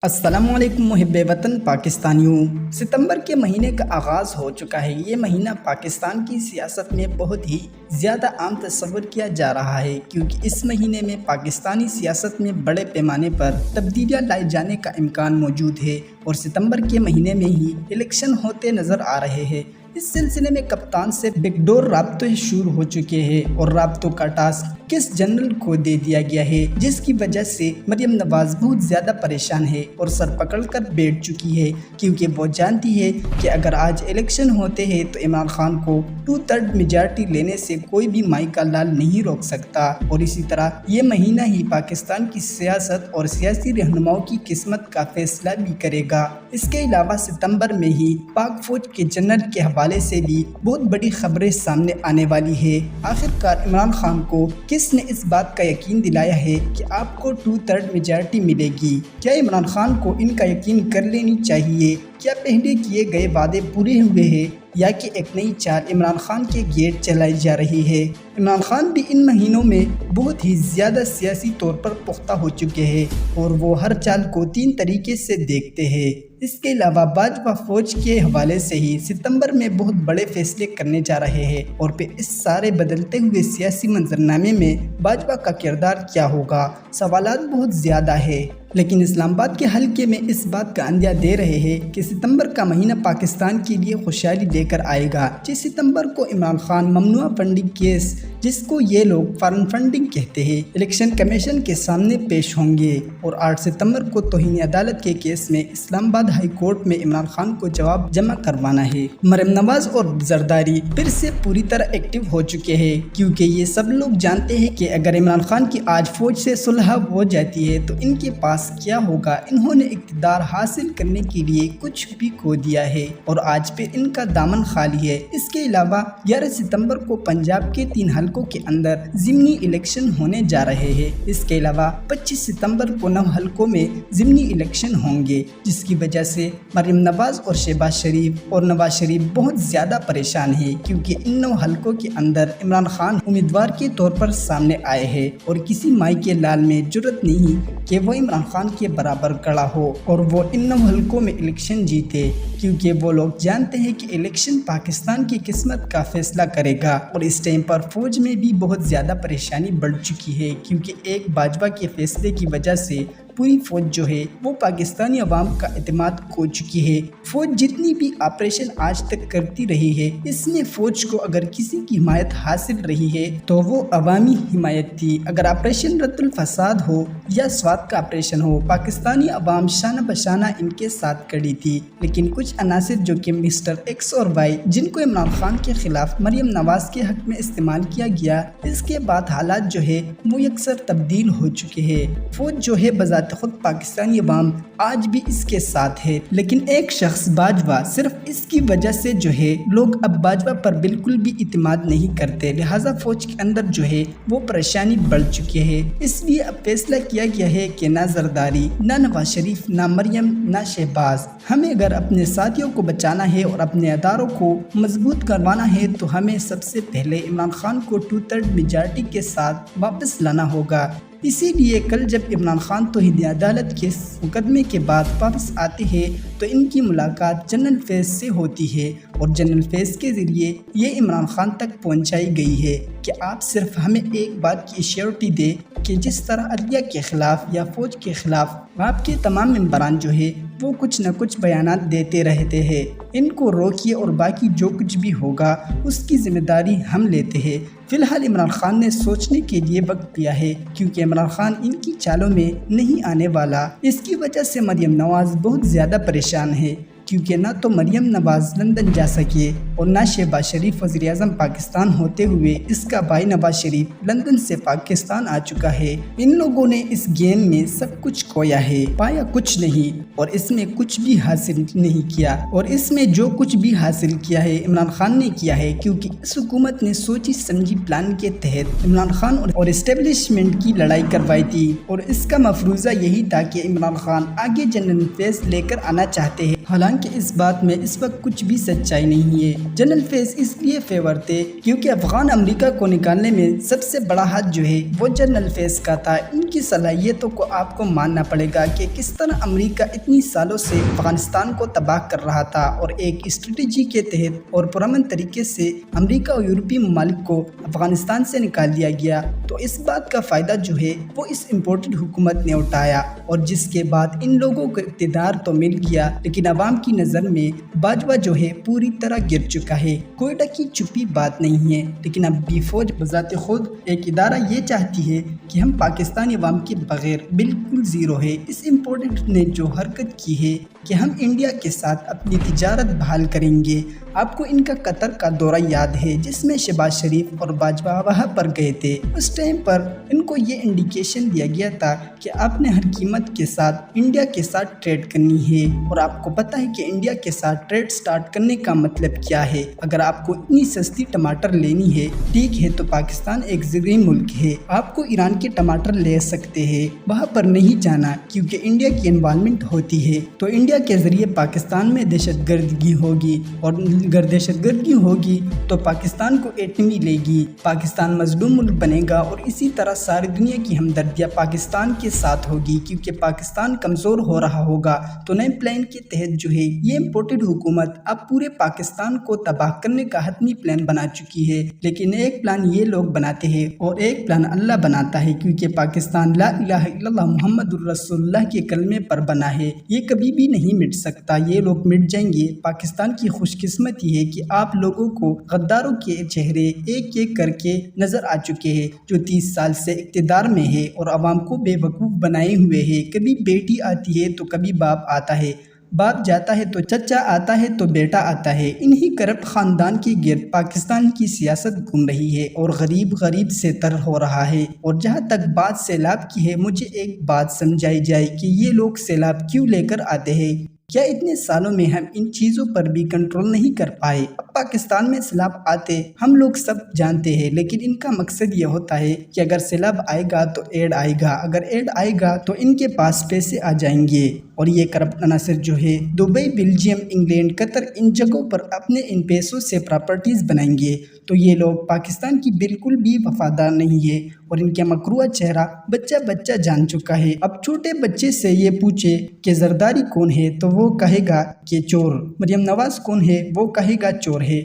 السلام علیکم محب وطن پاکستانیوں، ستمبر کے مہینے کا آغاز ہو چکا ہے۔ یہ مہینہ پاکستان کی سیاست میں بہت ہی زیادہ عام تصور کیا جا رہا ہے، کیونکہ اس مہینے میں پاکستانی سیاست میں بڑے پیمانے پر تبدیلیاں لائے جانے کا امکان موجود ہے اور ستمبر کے مہینے میں ہی الیکشن ہوتے نظر آ رہے ہیں۔ اس سلسلے میں کپتان سے بیک ڈور رابطے شروع ہو چکے ہیں اور رابطوں کا ٹاسک کس جنرل کو دے دیا گیا ہے، جس کی وجہ سے مریم نواز بہت زیادہ پریشان ہے اور سر پکڑ کر بیٹھ چکی ہے، کیونکہ وہ جانتی ہے کہ اگر آج الیکشن ہوتے ہیں تو عمران خان کو 2/3 میجارٹی لینے سے کوئی بھی مائی کا لال نہیں روک سکتا، اور اسی طرح یہ مہینہ ہی پاکستان کی سیاست اور سیاسی رہنماؤں کی قسمت کا فیصلہ بھی کرے گا۔ اس کے علاوہ ستمبر میں ہی پاک فوج کے جنرل کے حوالے سے بھی بہت بڑی خبریں سامنے آنے والی ہے۔ آخر کار عمران خان کو کس نے اس بات کا یقین دلایا ہے کہ آپ کو 2/3 میجارٹی ملے گی؟ کیا عمران خان کو ان کا یقین کر لینی چاہیے؟ کیا پہلے کیے گئے وعدے پورے ہوئے ہیں یا کہ ایک نئی چال عمران خان کے گیٹ چلائی جا رہی ہے؟ عمران خان بھی ان مہینوں میں بہت ہی زیادہ سیاسی طور پر پختہ ہو چکے ہیں اور وہ ہر چال کو 3 طریقے سے دیکھتے ہیں۔ اس کے علاوہ باجوہ فوج کے حوالے سے ہی ستمبر میں بہت بڑے فیصلے کرنے جا رہے ہیں، اور پھر اس سارے بدلتے ہوئے سیاسی منظرنامے میں باجوہ کا کردار کیا ہوگا؟ سوالات بہت زیادہ ہیں، لیکن اسلام آباد کے حلقے میں اس بات کا اندیہ دے رہے ہیں کہ ستمبر کا مہینہ پاکستان کے لیے خوشحالی لے کر آئے گا۔ 6 ستمبر کو عمران خان ممنوعہ فنڈنگ کیس، جس کو یہ لوگ فارن فنڈنگ کہتے ہیں، الیکشن کمیشن کے سامنے پیش ہوں گے، اور 8 ستمبر کو توہین عدالت کے کیس میں اسلام آباد ہائی کورٹ میں عمران خان کو جواب جمع کروانا ہے۔ مریم نواز اور زرداری پھر سے پوری طرح ایکٹیو ہو چکے ہیں، کیونکہ یہ سب لوگ جانتے ہیں کہ اگر عمران خان کی آج فوج سے صلح ہو جاتی ہے تو ان کے پاس کیا ہوگا۔ انہوں نے اقتدار حاصل کرنے کے لیے کچھ بھی کھو دیا ہے اور آج پہ ان کا دامن خالی ہے۔ اس کے علاوہ 11 ستمبر کو پنجاب کے 3 حلقوں کے اندر ضمنی الیکشن ہونے جا رہے ہیں۔ اس کے علاوہ 25 ستمبر کو 9 حلقوں میں ضمنی الیکشن ہوں گے، جس کی وجہ سے مریم نواز اور شہباز شریف اور نواز شریف بہت زیادہ پریشان ہیں، کیونکہ ان 9 حلقوں کے اندر عمران خان امیدوار کے طور پر سامنے آئے ہیں اور کسی مائی کے لال میں جرأت نہیں کہ وہ عمران خان کے برابر کھڑا ہو اور وہ ان 9 حلقوں میں الیکشن جیتے، کیونکہ وہ لوگ جانتے ہیں کہ الیکشن پاکستان کی قسمت کا فیصلہ کرے گا۔ اور اس ٹائم پر فوج میں بھی بہت زیادہ پریشانی بڑھ چکی ہے، کیونکہ ایک باجوہ کے فیصلے کی وجہ سے پوری فوج جو ہے وہ پاکستانی عوام کا اعتماد کھو چکی ہے۔ فوج جتنی بھی آپریشن آج تک کرتی رہی ہے، اس میں فوج کو اگر کسی کی حمایت حاصل رہی ہے تو وہ عوامی حمایت تھی۔ اگر آپریشن رد الفساد ہو یا سوات کا آپریشن ہو، پاکستانی عوام شانہ بشانہ ان کے ساتھ کھڑی تھی، لیکن کچھ عناصر جو کہ مسٹر ایکس اور وائی، جن کو عمران خان کے خلاف مریم نواز کے حق میں استعمال کیا گیا، اس کے بعد حالات جو ہے وہ یکسر تبدیل ہو چکے ہیں۔ فوج جو ہے بذات خود پاکستانی عوام آج بھی اس کے ساتھ ہے، لیکن ایک شخص باجوہ، صرف اس کی وجہ سے جو ہے لوگ اب باجوہ پر بالکل بھی اعتماد نہیں کرتے، لہٰذا فوج کے اندر جو ہے وہ پریشانی بڑھ چکی ہے۔ اس لیے اب فیصلہ کیا گیا ہے کہ نہ زرداری، نہ نواز شریف، نہ مریم، نہ شہباز، ہمیں اگر اپنے ساتھیوں کو بچانا ہے اور اپنے اداروں کو مضبوط کروانا ہے تو ہمیں سب سے پہلے عمران خان کو 2/3 میجارٹی کے ساتھ واپس لانا ہوگا۔ اسی لیے کل جب عمران خان توہین عدالت کے مقدمے کے بعد واپس آتے ہیں تو ان کی ملاقات جنرل فیض سے ہوتی ہے، اور جنرل فیض کے ذریعے یہ عمران خان تک پہنچائی گئی ہے کہ آپ صرف ہمیں ایک بات کی ایشورٹی دیں کہ جس طرح عدلیہ کے خلاف یا فوج کے خلاف آپ کے تمام ممبران جو ہے وہ کچھ نہ کچھ بیانات دیتے رہتے ہیں، ان کو روکیے اور باقی جو کچھ بھی ہوگا اس کی ذمہ داری ہم لیتے ہیں۔ فی الحال عمران خان نے سوچنے کے لیے وقت لیا ہے، کیونکہ عمران خان ان کی چالوں میں نہیں آنے والا۔ اس کی وجہ سے مریم نواز بہت زیادہ پریشان ہے، کیونکہ نہ تو مریم نواز لندن جا سکے اور نہ شہباز شریف وزیر اعظم پاکستان ہوتے ہوئے اس کا بھائی نواز شریف لندن سے پاکستان آ چکا ہے۔ ان لوگوں نے اس گیم میں سب کچھ کھویا ہے، پایا کچھ نہیں، اور اس میں کچھ بھی حاصل نہیں کیا، اور اس میں جو کچھ بھی حاصل کیا ہے عمران خان نے کیا ہے، کیونکہ اس حکومت نے سوچی سمجھی پلان کے تحت عمران خان اور اسٹیبلشمنٹ کی لڑائی کروائی تھی، اور اس کا مفروضہ یہی تھا کہ عمران خان آگے جنرل فیض لے کر آنا چاہتے ہیں۔ حالانکہ حالانکہ اس بات میں اس وقت کچھ بھی سچائی نہیں ہے۔ جنرل فیض اس لیے فیور تھے کیونکہ افغان امریکہ کو نکالنے میں سب سے بڑا ہاتھ جو ہے وہ جنرل فیض کا تھا۔ ان کی صلاحیتوں کو آپ کو ماننا پڑے گا کہ کس طرح امریکہ اتنی سالوں سے افغانستان کو تباہ کر رہا تھا اور ایک اسٹریٹجی کے تحت اور پرامن طریقے سے امریکہ اور یورپی ممالک کو افغانستان سے نکال دیا گیا۔ تو اس بات کا فائدہ جو ہے وہ اس امپورٹڈ حکومت نے اٹھایا، اور جس کے بعد ان لوگوں کو اقتدار تو مل گیا لیکن عوام کی نظر میں باجوہ جو ہے پوری طرح گر چکا ہے۔ کوئٹہ کی چھپی بات نہیں ہے، لیکن اب بھی فوج بذات خود ایک ادارہ یہ چاہتی ہے کہ ہم پاکستانی عوام کے بغیر بالکل زیرو ہے۔ اس امپورٹڈ نے جو حرکت کی ہے کہ ہم انڈیا کے ساتھ اپنی تجارت بحال کریں گے۔ آپ کو ان کا قطر کا دورہ یاد ہے جس میں شہباز شریف اور باجوہ وہاں پر گئے تھے۔ اس ٹائم پر ان کو یہ انڈیکیشن دیا گیا تھا کہ آپ نے ہر قیمت کے ساتھ انڈیا کے ساتھ ٹریڈ کرنی ہے، اور آپ کو پتہ ہے کہ انڈیا کے ساتھ ٹریڈ سٹارٹ کرنے کا مطلب کیا ہے۔ اگر آپ کو اتنی سستی ٹماٹر لینی ہے ٹھیک ہے، تو پاکستان ایک زرعی ملک ہے، آپ کو ایران کے ٹماٹر لے سکتے ہیں، وہاں پر نہیں جانا کیونکہ انڈیا کی انوالومنٹ ہوتی ہے۔ تو انڈیا کے ذریعے پاکستان میں دہشت گردی ہوگی، اور اگر دہشت گردی ہوگی تو پاکستان کو ایٹمی لے گی، پاکستان مظلوم ملک بنے گا، اور اسی طرح ساری دنیا کی ہمدردیاں پاکستان کے ساتھ ہوگی کیونکہ پاکستان کمزور ہو رہا ہوگا۔ تو نئے پلان کے تحت جو ہے یہ امپورٹڈ حکومت اب پورے پاکستان کو تباہ کرنے کا حتمی پلان بنا چکی ہے۔ لیکن ایک پلان یہ لوگ بناتے ہیں اور ایک پلان اللہ بناتا ہے، کیونکہ پاکستان لا الہ الا اللہ محمد الرسول اللہ کے کلمے پر بنا ہے، یہ کبھی بھی نہیں مٹ سکتا، یہ لوگ مٹ جائیں گے۔ پاکستان کی خوش قسمتی ہے کہ آپ لوگوں کو غداروں کے چہرے ایک ایک کر کے نظر آ چکے ہیں، جو 30 سال سے اقتدار میں ہے اور عوام کو بے وقوف بنائے ہوئے ہے۔ کبھی بیٹی آتی ہے تو کبھی باپ آتا ہے، باپ جاتا ہے تو چچا آتا ہے تو بیٹا آتا ہے۔ انہی کرپٹ خاندان کے گرد پاکستان کی سیاست گھوم رہی ہے اور غریب غریب سے تر ہو رہا ہے۔ اور جہاں تک بات سیلاب کی ہے، مجھے ایک بات سمجھائی جائے کہ یہ لوگ سیلاب کیوں لے کر آتے ہیں؟ کیا اتنے سالوں میں ہم ان چیزوں پر بھی کنٹرول نہیں کر پائے؟ اب پاکستان میں سیلاب آتے ہم لوگ سب جانتے ہیں، لیکن ان کا مقصد یہ ہوتا ہے کہ اگر سیلاب آئے گا تو ایڈ آئے گا، اگر ایڈ آئے گا تو ان کے پاس پیسے آ جائیں گے، اور یہ کرپٹ عناصر جو ہے دبئی، بیلجیم، انگلینڈ، قطر، ان جگہوں پر اپنے ان پیسوں سے پراپرٹیز بنائیں گے۔ تو یہ لوگ پاکستان کی بالکل بھی وفادار نہیں ہے، اور ان کا مکروہ چہرہ بچہ بچہ جان چکا ہے۔ اب چھوٹے بچے سے یہ پوچھے کہ زرداری کون ہے تو وہ کہے گا کہ چور، مریم نواز کون ہے وہ کہے گا چور ہے۔